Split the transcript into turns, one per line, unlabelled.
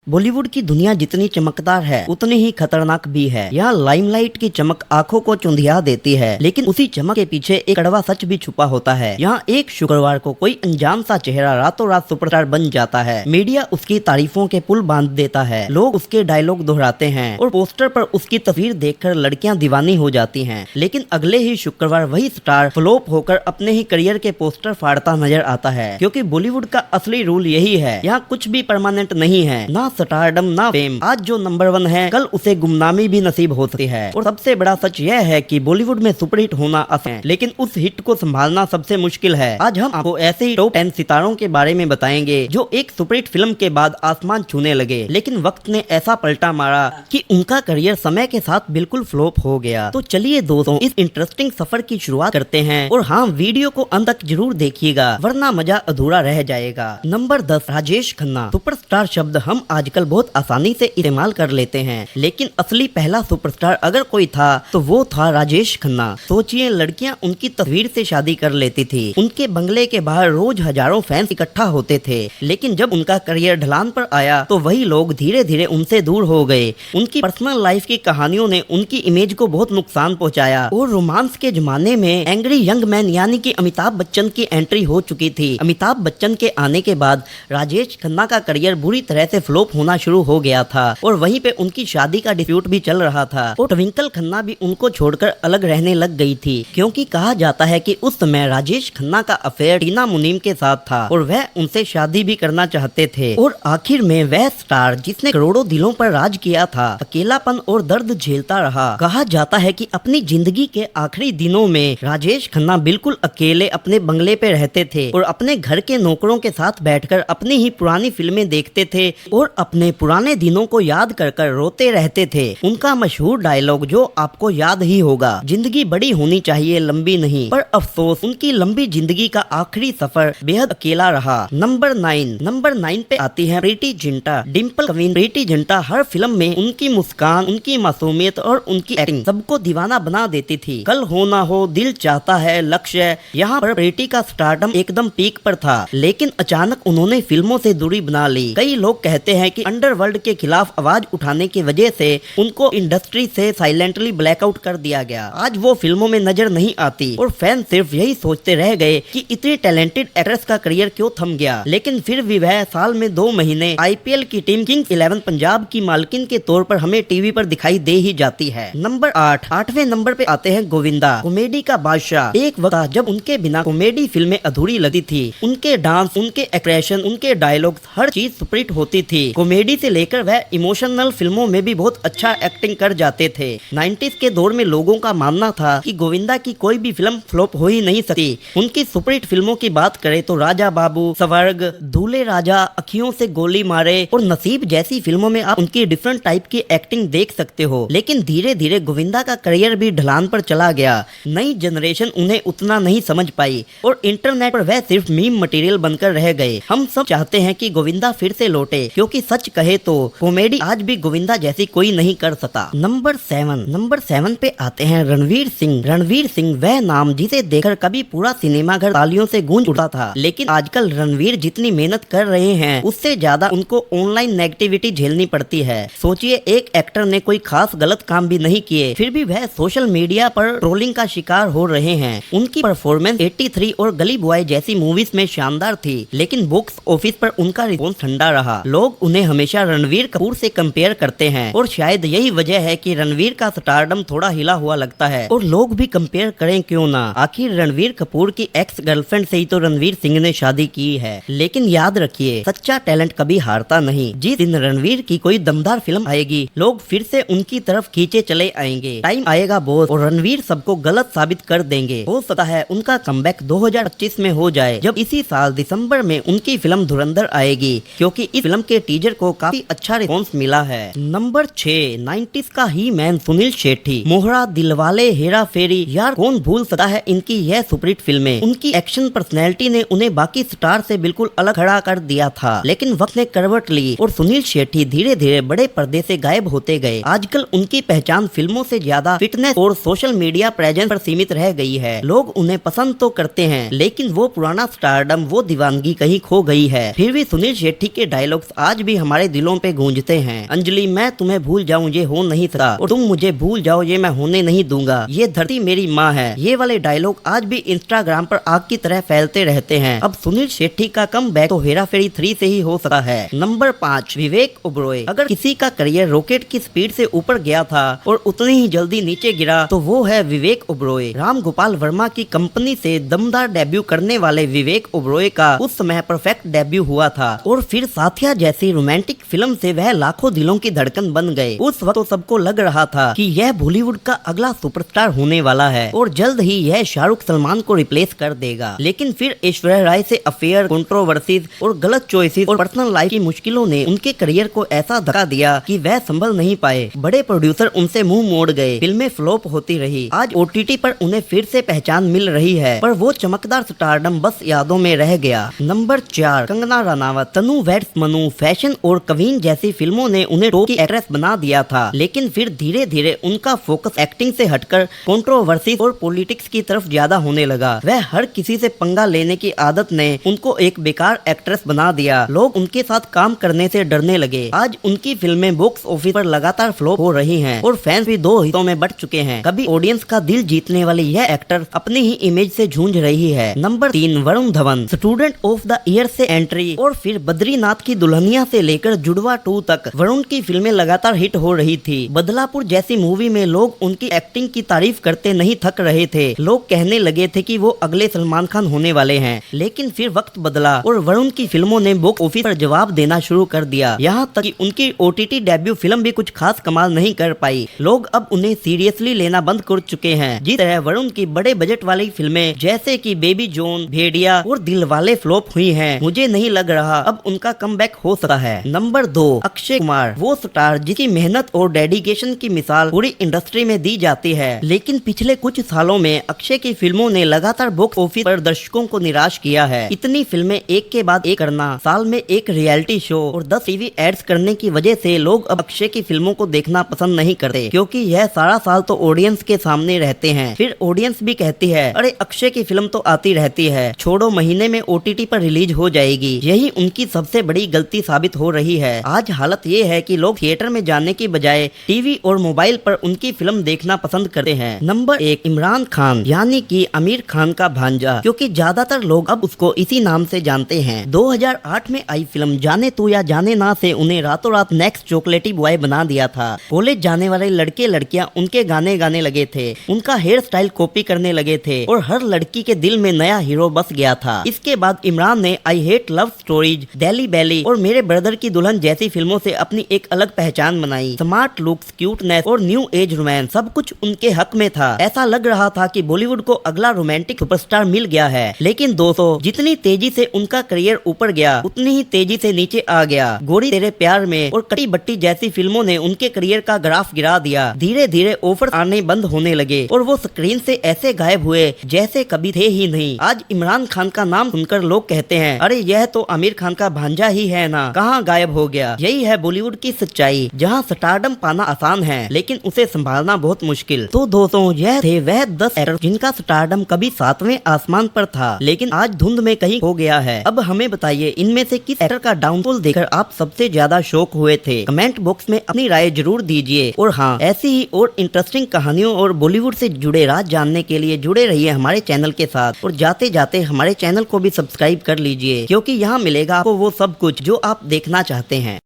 बॉलीवुड की दुनिया जितनी चमकदार है उतनी ही खतरनाक भी है। यहाँ लाइमलाइट की चमक आंखों को चुंधिया देती है, लेकिन उसी चमक के पीछे एक कड़वा सच भी छुपा होता है। यहाँ एक शुक्रवार को कोई अनजान सा चेहरा रातों रात सुपरस्टार बन जाता है। मीडिया उसकी तारीफों के पुल बांध देता है, लोग उसके डायलॉग दोहराते हैं और पोस्टर पर उसकी तस्वीर देखकर लड़कियां दीवानी हो जाती हैं। लेकिन अगले ही शुक्रवार वही स्टार फ्लॉप होकर अपने ही करियर के पोस्टर फाड़ता नजर आता है, क्योंकि बॉलीवुड का असली रूल यही है, यहाँ कुछ भी परमानेंट नहीं है, ना स्टारडम ना फेम। आज जो नंबर 1 है कल उसे गुमनामी भी नसीब हो सकती है। और सबसे बड़ा सच यह है कि बॉलीवुड में सुपरहिट होना आसान है, लेकिन उस हिट को संभालना सबसे मुश्किल है। आज हम आपको ऐसे ही टॉप 10 सितारों के बारे में बताएंगे जो एक सुपरहिट फिल्म के बाद आसमान छूने लगे, लेकिन वक्त ने ऐसा पलटा मारा कि उनका करियर समय के साथ बिल्कुल फ्लॉप हो गया। तो चलिए दोस्तों, इस इंटरेस्टिंग सफर की शुरुआत करते हैं। और हाँ, वीडियो को अंत तक जरूर देखिएगा, वरना मजा अधूरा रह जाएगा। नंबर 10, राजेश खन्ना। सुपरस्टार शब्द हम आजकल बहुत आसानी से इस्तेमाल कर लेते हैं, लेकिन असली पहला सुपरस्टार अगर कोई था तो वो था राजेश खन्ना। सोचिए, लड़कियां उनकी तस्वीर से शादी कर लेती थी, उनके बंगले के बाहर रोज हजारों फैंस इकट्ठा होते थे। लेकिन जब उनका करियर ढलान पर आया तो वही लोग धीरे धीरे उनसे दूर हो गए। उनकी पर्सनल लाइफ की कहानियों ने उनकी इमेज को बहुत नुकसान पहुंचाया। और रोमांस के जमाने में एंग्री यंग मैन यानी कि अमिताभ बच्चन की एंट्री हो चुकी थी। अमिताभ बच्चन के आने के बाद राजेश खन्ना का करियर बुरी तरह से फ्लॉप होना शुरू हो गया था, और वहीं पे उनकी शादी का डिस्प्यूट भी चल रहा था। और ट्विंकल खन्ना भी उनको छोड़कर अलग रहने लग गई थी, क्योंकि कहा जाता है कि उस समय राजेश खन्ना का अफेयर टीना मुनीम के साथ था और वह उनसे शादी भी करना चाहते थे। और आखिर में वह स्टार जिसने करोड़ों दिलों पर राज किया था अकेलापन और दर्द झेलता रहा। कहा जाता है कि अपनी जिंदगी के आखिरी दिनों में राजेश खन्ना बिल्कुल अकेले अपने बंगले पे रहते थे और अपने घर के नौकरों के साथ बैठकर अपनी ही पुरानी फिल्में देखते थे और अपने पुराने दिनों को याद कर कर रोते रहते थे। उनका मशहूर डायलॉग जो आपको याद ही होगा, जिंदगी बड़ी होनी चाहिए लंबी नहीं। पर अफसोस, उनकी लंबी जिंदगी का आखिरी सफर बेहद अकेला रहा। नंबर 9 पे आती है प्रीति जिंटा। डिम्पल कवीन प्रीति जिंटा हर फिल्म में उनकी मुस्कान, उनकी मासूमियत और उनकी एक्टिंग सबको दीवाना बना देती थी। कल हो ना हो, दिल चाहता है, लक्ष्य, यहाँ पर प्रीति का स्टारडम एकदम पीक पर था, लेकिन अचानक उन्होंने फिल्मों से दूरी बना ली। कई लोग कहते हैं कि अंडरवर्ल्ड के खिलाफ आवाज उठाने की वजह से उनको इंडस्ट्री से साइलेंटली ब्लैकआउट कर दिया गया। आज वो फिल्मों में नजर नहीं आती और फैन सिर्फ यही सोचते रह गए कि इतनी टैलेंटेड एक्ट्रेस का करियर क्यों थम गया। लेकिन फिर भी वह साल में 2 महीने आईपीएल की टीम किंग्स 11 पंजाब की मालकिन के तौर पर हमें टीवी पर दिखाई दे ही जाती है। नंबर 8वें नंबर पे आते हैं गोविंदा, कॉमेडी का बादशाह। एक वक्त था जब उनके बिना कॉमेडी फिल्में अधूरी लगती थी। उनके डांस, उनके एक्सप्रेशन, उनके डायलॉग्स, हर चीज सुपरहिट होती थी। कॉमेडी से लेकर वह इमोशनल फिल्मों में भी बहुत अच्छा एक्टिंग कर जाते थे। 90s के दौर में लोगों का मानना था कि गोविंदा की कोई भी फिल्म फ्लॉप हो ही नहीं सकती। उनकी सुपरहिट फिल्मों की बात करें तो राजा बाबू, स्वर्ग, दूल्हे राजा, अखियों से गोली मारे और नसीब जैसी फिल्मों में आप उनकी डिफरेंट टाइप की एक्टिंग देख सकते हो। लेकिन धीरे धीरे गोविंदा का करियर भी ढलान पर चला गया। नई जनरेशन उन्हें उतना नहीं समझ पाई और इंटरनेट पर वह सिर्फ मीम मटेरियल बनकर रह गए। हम सब चाहते हैं कि गोविंदा फिर से लौटे, क्योंकि सच कहे तो कॉमेडी आज भी गोविंदा जैसी कोई नहीं कर सकता। नंबर 7 पे आते हैं रणवीर सिंह। रणवीर सिंह वह नाम जिसे देखकर कभी पूरा सिनेमा घर तालियों से गूंज उठा था, लेकिन आजकल रणवीर जितनी मेहनत कर रहे हैं उससे ज्यादा उनको ऑनलाइन नेगेटिविटी झेलनी पड़ती है। सोचिए, एक एक्टर ने कोई खास गलत काम भी नहीं किए, फिर भी वह सोशल मीडिया पर ट्रोलिंग का शिकार हो रहे हैं। उनकी परफॉर्मेंस 83 और गली बॉय जैसी मूवीज में शानदार थी, लेकिन बॉक्स ऑफिस पर उनका रिस्पॉन्स ठंडा रहा। लोग उन्हें हमेशा रणवीर कपूर से कंपेयर करते हैं और शायद यही वजह है कि रणवीर का स्टारडम थोड़ा हिला हुआ लगता है। और लोग भी कंपेयर करें क्यों ना, आखिर रणवीर कपूर की एक्स गर्लफ्रेंड से ही तो रणवीर सिंह ने शादी की है। लेकिन याद रखिए, सच्चा टैलेंट कभी हारता नहीं। जिस दिन रणवीर की कोई दमदार फिल्म आएगी, लोग फिर से उनकी तरफ खींचे चले आएंगे। टाइम आएगा बॉस और रणवीर सबको गलत साबित कर देंगे। हो सकता है उनका कमबैक 2025 में हो जाए, जब इसी साल दिसंबर में उनकी फिल्म धुरंधर आएगी, क्योंकि इस फिल्म के टीजर को काफी अच्छा रिस्पॉन्स मिला है। नंबर 6, 90s का ही मैन सुनील शेट्टी। मोहरा, दिलवाले, हेरा फेरी, यार कौन भूल सकता है इनकी यह सुपरहिट फिल्में। उनकी एक्शन पर्सनैलिटी ने उन्हें बाकी स्टार से बिल्कुल अलग खड़ा कर दिया था, लेकिन वक्त ने करवट ली और सुनील शेट्टी धीरे धीरे बड़े पर्दे से गायब होते गए। आजकल उनकी पहचान फिल्मों से ज्यादा फिटनेस और सोशल मीडिया प्रेजेंस पर सीमित रह गई है। लोग उन्हें पसंद तो करते हैं, लेकिन वो पुराना स्टारडम, वो दीवानगी कहीं खो गई है। फिर भी सुनील शेट्टी के डायलॉग्स आज भी हमारे दिलों पे गूंजते हैं। अंजलि मैं तुम्हें भूल जाऊं ये हो नहीं सकता, और तुम मुझे भूल जाओ ये मैं होने नहीं दूंगा, ये धरती मेरी माँ है। ये वाले डायलॉग आज भी इंस्टाग्राम पर आग की तरह फैलते रहते हैं। अब सुनील शेट्टी का कम बैक तो हेरा फेरी 3 से ही हो सकता है। नंबर 5 विवेक ओबरॉय। अगर किसी का करियर रॉकेट की स्पीड से ऊपर गया था और उतनी ही जल्दी नीचे गिरा तो वो है विवेक ओबरॉय। राम गोपाल वर्मा की कंपनी से दमदार डेब्यू करने वाले विवेक ओबरॉय का उस समय परफेक्ट डेब्यू हुआ था और फिर साथिया जैसी रोमांटिक फिल्म से वह लाखों दिलों की धड़कन बन गए। उस वक्त तो सबको लग रहा था कि यह बॉलीवुड का अगला सुपरस्टार होने वाला है और जल्द ही यह शाहरुख सलमान को रिप्लेस कर देगा। लेकिन फिर ऐश्वर्या राय से अफेयर, कंट्रोवर्सीज और गलत चॉइसेस और पर्सनल लाइफ की मुश्किलों ने उनके करियर को ऐसा धक्का दिया कि वह संभल नहीं पाए। बड़े प्रोड्यूसर उनसे मुंह मोड़ गए, फिल्में फ्लॉप होती रही। आज ओटीटी पर उन्हें फिर से पहचान मिल रही है, पर वो चमकदार स्टारडम बस यादों में रह गया। नंबर 4 कंगना रनावत। तनु वेड्स मनु, फैशन और कवीन जैसी फिल्मों ने उन्हें टॉप की एक्ट्रेस बना दिया था, लेकिन फिर धीरे धीरे उनका फोकस एक्टिंग से हटकर कंट्रोवर्सी और पॉलिटिक्स की तरफ ज्यादा होने लगा। वह हर किसी से पंगा लेने की आदत ने उनको एक बेकार एक्ट्रेस बना दिया। लोग उनके साथ काम करने से डरने लगे। आज उनकी फिल्में बॉक्स ऑफिस पर लगातार फ्लॉप हो रही हैं और फैंस भी दो हिस्सों में बट चुके हैं। कभी ऑडियंस का दिल जीतने वाली यह एक्टर अपनी ही इमेज से जूझ रही है। Number 3 Varun Dhawan. Student of the year से एंट्री और फिर बद्रीनाथ की दुल्हनिया से लेकर जुड़वा 2 तक वरुण की फिल्में लगातार हिट हो रही थी। बदलापुर जैसी मूवी में लोग उनकी एक्टिंग की तारीफ करते नहीं थक रहे थे। लोग कहने लगे थे कि वो अगले सलमान खान होने वाले हैं। लेकिन फिर वक्त बदला और वरुण की फिल्मों ने बॉक्स ऑफिस पर जवाब देना शुरू कर दिया। यहाँ तक कि उनकी ओटीटी डेब्यू फिल्म भी कुछ खास कमाल नहीं कर पाई। लोग अब उन्हें सीरियसली लेना बंद कर चुके हैं। जिस तरह वरुण की बड़े बजट वाली फिल्में जैसे कि बेबी जॉन, भेड़िया और दिलवाले फ्लॉप हुई हैं, मुझे नहीं लग रहा अब उनका कमबैक हो सकता है। नंबर 2 अक्षय कुमार। वो स्टार जिसकी मेहनत और डेडिकेशन की मिसाल पूरी इंडस्ट्री में दी जाती है, लेकिन पिछले कुछ सालों में अक्षय की फिल्मों ने लगातार बॉक्स ऑफिस पर दर्शकों को निराश किया है। इतनी फिल्में एक के बाद एक करना, साल में एक रियलिटी शो और 10 टीवी एड्स करने की वजह से लोग अब अक्षय की फिल्मों को देखना पसंद नहीं करते, क्योंकि यह सारा साल तो ऑडियंस के सामने रहते हैं। फिर ऑडियंस भी कहती है अरे अक्षय की फिल्म तो आती रहती है, छोड़ो महीने में ओटीटी पर रिलीज हो जाएगी। यही उनकी सबसे बड़ी गलती साबित हो रही है। आज हालत ये है कि लोग थिएटर में जाने की बजाय टीवी और मोबाइल पर उनकी फिल्म देखना पसंद करते हैं। नंबर 1 इमरान खान, यानी कि आमिर खान का भांजा, क्योंकि ज्यादातर लोग अब उसको इसी नाम से जानते हैं। 2008 में आई फिल्म जाने तू या जाने ना से उन्हें रातों रात नेक्स्ट चॉकलेटी बॉय बना दिया था। कॉलेज जाने वाले लड़के लड़कियां उनके गाने गाने लगे थे, उनका हेयर स्टाइल कॉपी करने लगे थे और हर लड़की के दिल में नया हीरो बस गया था। इसके बाद इमरान ने I hate love stories, Delhi Belly और मेरे ब्रदर की दुल्हन जैसी फिल्मों से अपनी एक अलग पहचान बनाई। स्मार्ट लुक्स, क्यूटनेस और न्यू एज रोमांस सब कुछ उनके हक में था। ऐसा लग रहा था कि बॉलीवुड को अगला रोमांटिक सुपरस्टार मिल गया है। लेकिन दोस्तों, जितनी तेजी से उनका करियर ऊपर गया उतनी ही तेजी से नीचे आ गया। गोरी तेरे प्यार में और कटी बट्टी जैसी फिल्मों ने उनके करियर का ग्राफ गिरा दिया। धीरे धीरे ऑफर आने बंद होने लगे और वो स्क्रीन से ऐसे गायब हुए जैसे कभी थे ही नहीं। आज इमरान खान का नाम सुनकर लोग कहते हैं अरे यह तो आमिर खान का भांजा ही है ना, कहाँ गायब हो गया। यही है बॉलीवुड की सच्चाई, जहाँ स्टारडम पाना आसान है लेकिन उसे संभालना बहुत मुश्किल। तो दोस्तों, यह थे वह 10 एक्टर जिनका स्टारडम कभी 7वें आसमान पर था लेकिन आज धुंध में कहीं खो गया है। अब हमें बताइए इनमें से किस एक्टर का डाउनफॉल देखकर आप सबसे ज्यादा शॉक हुए थे। कमेंट बॉक्स में अपनी राय जरूर दीजिए और हाँ, ऐसी ही और इंटरेस्टिंग कहानियों और बॉलीवुड से जुड़े राज जानने के लिए जुड़े रहिए हमारे चैनल के साथ। और जाते जाते हमारे चैनल को भी सब्सक्राइब कर लीजिए, क्योंकि यहाँ मिलेगा आपको वो सब कुछ जो आप देखना चाहते हैं।